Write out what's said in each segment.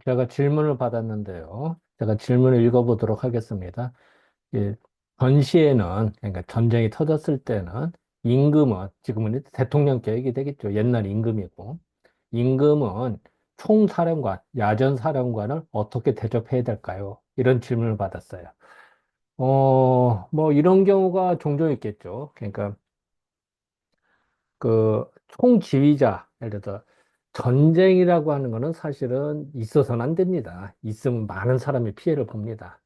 제가 질문을 받았는데요. 제가 질문을 읽어보도록 하겠습니다. 예, 전시에는, 그러니까 전쟁이 터졌을 때는 임금은, 지금은 대통령 계획이 되겠죠. 옛날 임금이고. 임금은 총사령관, 야전사령관을 어떻게 대접해야 될까요? 이런 질문을 받았어요. 뭐 이런 경우가 종종 있겠죠. 그러니까 그 총지휘자, 예를 들어서 전쟁이라고 하는 거는 사실은 있어서는 안 됩니다. 있으면 많은 사람이 피해를 봅니다.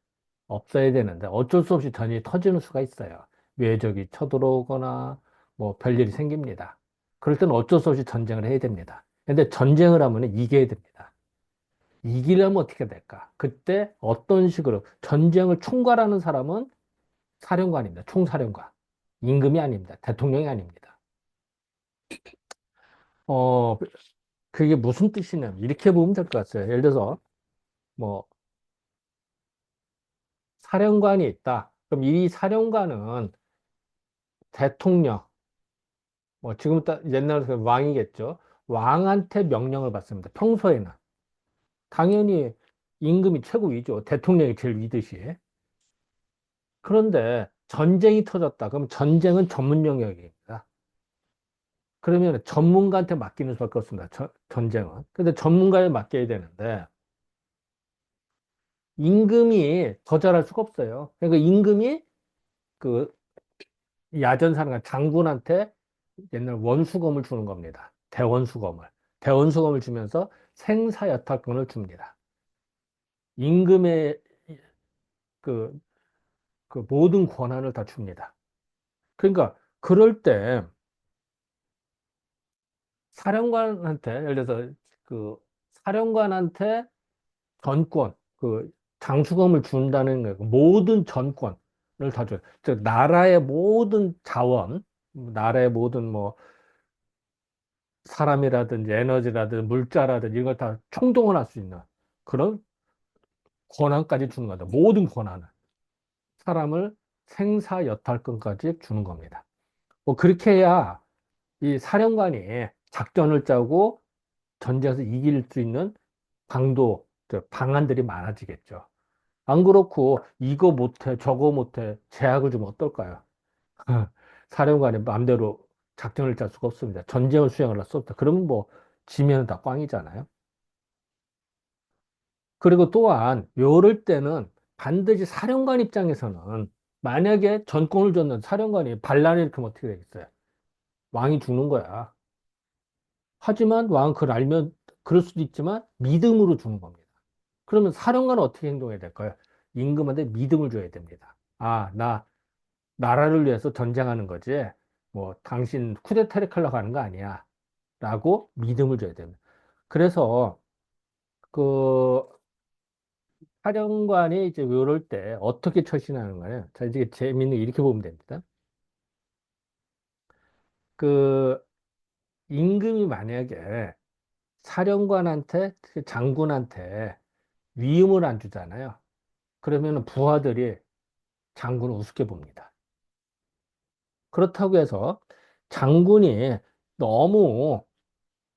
없어야 되는데 어쩔 수 없이 전이 터지는 수가 있어요. 외적이 쳐들어오거나 뭐 별일이 생깁니다. 그럴 때는 어쩔 수 없이 전쟁을 해야 됩니다. 근데 전쟁을 하면 이겨야 됩니다. 이기려면 어떻게 될까? 그때 어떤 식으로 전쟁을 총괄하는 사람은 사령관입니다. 총사령관. 임금이 아닙니다. 대통령이 아닙니다. 어, 그게 무슨 뜻이냐면 이렇게 보면 될 것 같아요. 예를 들어서 뭐 사령관이 있다. 그럼 이 사령관은 대통령, 뭐 지금 옛날에 왕이겠죠. 왕한테 명령을 받습니다. 평소에는 당연히 임금이 최고 위죠. 대통령이 제일 위듯이. 그런데 전쟁이 터졌다. 그럼 전쟁은 전문 영역입니다. 그러면 전문가한테 맡기는 수밖에 없습니다. 전쟁은. 근데 전문가에 맡겨야 되는데 임금이 거절할 수가 없어요. 그러니까 임금이 그 야전사령관 장군한테 옛날 원수검을 주는 겁니다. 대원수검을. 대원수검을 주면서 생사여탈권을 줍니다. 임금의 그, 그 모든 권한을 다 줍니다. 그러니까 그럴 때 사령관한테, 예를 들어서 그 사령관한테 전권, 그 장수검을 준다는 거예요. 모든 전권을 다 줘요. 즉, 나라의 모든 자원, 나라의 모든 뭐 사람이라든지 에너지라든지 물자라든지 이걸 다 총동원할 수 있는 그런 권한까지 주는 거다. 모든 권한을. 사람을 생사여탈권까지 주는 겁니다. 뭐 그렇게 해야 이 사령관이 작전을 짜고 전쟁에서 이길 수 있는 방도, 방안들이 많아지겠죠. 안 그렇고 이거 못해, 저거 못해, 제약을 주면 어떨까요? 사령관이 마음대로 작전을 짤 수가 없습니다. 전쟁을 수행을 할 수 없다. 그러면 뭐 지면 다 꽝이잖아요. 그리고 또한 요럴 때는 반드시 사령관 입장에서는 만약에 전권을 줬는 사령관이 반란을 일으키면 어떻게 되겠어요? 왕이 죽는 거야. 하지만 왕은 그걸 알면 그럴 수도 있지만 믿음으로 주는 겁니다. 그러면 사령관은 어떻게 행동해야 될까요? 임금한테 믿음을 줘야 됩니다. 아, 나 나라를 위해서 전쟁하는 거지. 뭐 당신 쿠데타를 하려고 하는 거 아니야. 라고 믿음을 줘야 됩니다. 그래서 그 사령관이 이제 이럴 때 어떻게 처신하는 거예요? 자, 이제 재밌는 게 이렇게 보면 됩니다. 그 임금이 만약에 사령관한테, 그 장군한테 위임을 안 주잖아요. 그러면 부하들이 장군을 우습게 봅니다. 그렇다고 해서 장군이 너무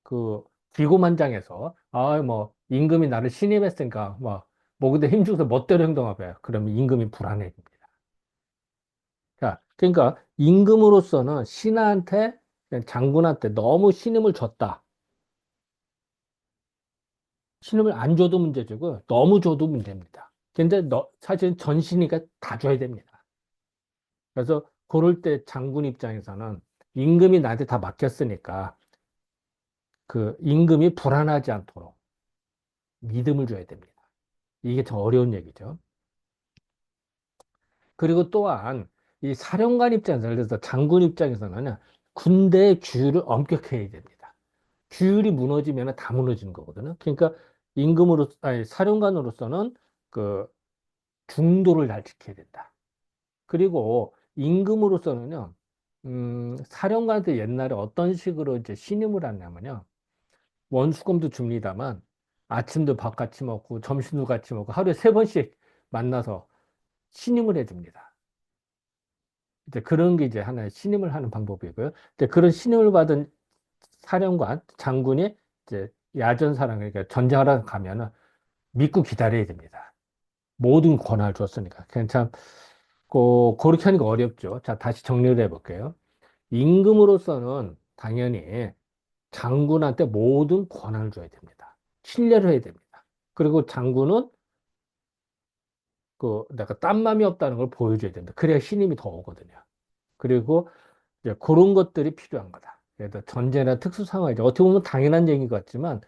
그 기고만장해서 뭐 임금이 나를 신임했으니까 막 목에다 힘주고서 멋대로 행동하고요. 그러면 임금이 불안해집니다. 자, 그러니까 임금으로서는 신하한테 장군한테 너무 신임을 줬다. 신임을 안 줘도 문제지고 너무 줘도 문제입니다. 근데 사실 전신이가 다 줘야 됩니다. 그래서 그럴 때 장군 입장에서는 임금이 나한테 다 맡겼으니까 그 임금이 불안하지 않도록 믿음을 줘야 됩니다. 이게 더 어려운 얘기죠. 그리고 또한 이 사령관 입장에서, 예를 들어서 장군 입장에서는 군대의 규율을 엄격히 해야 됩니다. 규율이 무너지면 다 무너지는 거거든요. 그러니까 아니, 사령관으로서는 그 중도를 잘 지켜야 된다. 그리고 임금으로서는요, 사령관한테 옛날에 어떤 식으로 이제 신임을 하냐면요, 원수금도 줍니다만 아침도 밥 같이 먹고 점심도 같이 먹고 하루에 3번씩 만나서 신임을 해줍니다. 이제 그런 게 이제 하나의 신임을 하는 방법이고요. 이제 그런 신임을 받은 사령관, 장군이 이제 야전사랑, 그러니까 전쟁하러 가면은 믿고 기다려야 됩니다. 모든 권한을 줬으니까. 괜찮, 그렇게 하니까 어렵죠. 자, 다시 정리를 해볼게요. 임금으로서는 당연히 장군한테 모든 권한을 줘야 됩니다. 신뢰를 해야 됩니다. 그리고 장군은 내가 딴 맘이 없다는 걸 보여줘야 됩니다. 그래야 신임이 더 오거든요. 그리고 이제 그런 것들이 필요한 거다. 그래서 전쟁이나 특수 상황이죠. 어떻게 보면 당연한 얘기 같지만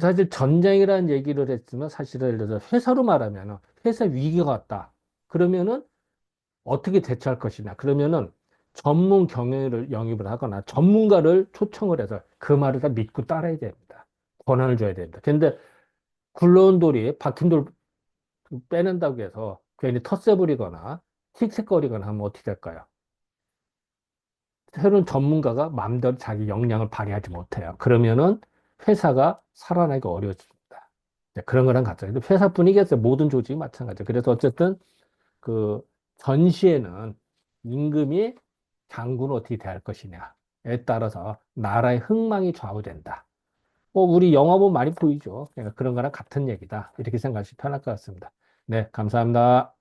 사실 전쟁이라는 얘기를 했지만 사실은 예를 들어서 회사로 말하면 회사 위기가 왔다. 그러면은 어떻게 대처할 것이냐. 그러면은 전문 경영을 영입을 하거나 전문가를 초청을 해서 그 말을 다 믿고 따라야 됩니다. 권한을 줘야 됩니다. 근데 굴러온 돌이 박힌 돌 빼낸다고 해서 괜히 텃세 부리거나 틱틱거리거나 하면 어떻게 될까요? 새로운 전문가가 마음대로 자기 역량을 발휘하지 못해요. 그러면은 회사가 살아나기가 어려워집니다. 네, 그런 거랑 같아요. 회사 분위기에서 모든 조직이 마찬가지죠. 그래서 어쨌든 그 전시에는 임금이 장군을 어떻게 대할 것이냐에 따라서 나라의 흥망이 좌우된다. 우리 영화 보면 많이 보이죠. 그러니까 그런 거랑 같은 얘기다. 이렇게 생각하시면 편할 것 같습니다. 네, 감사합니다.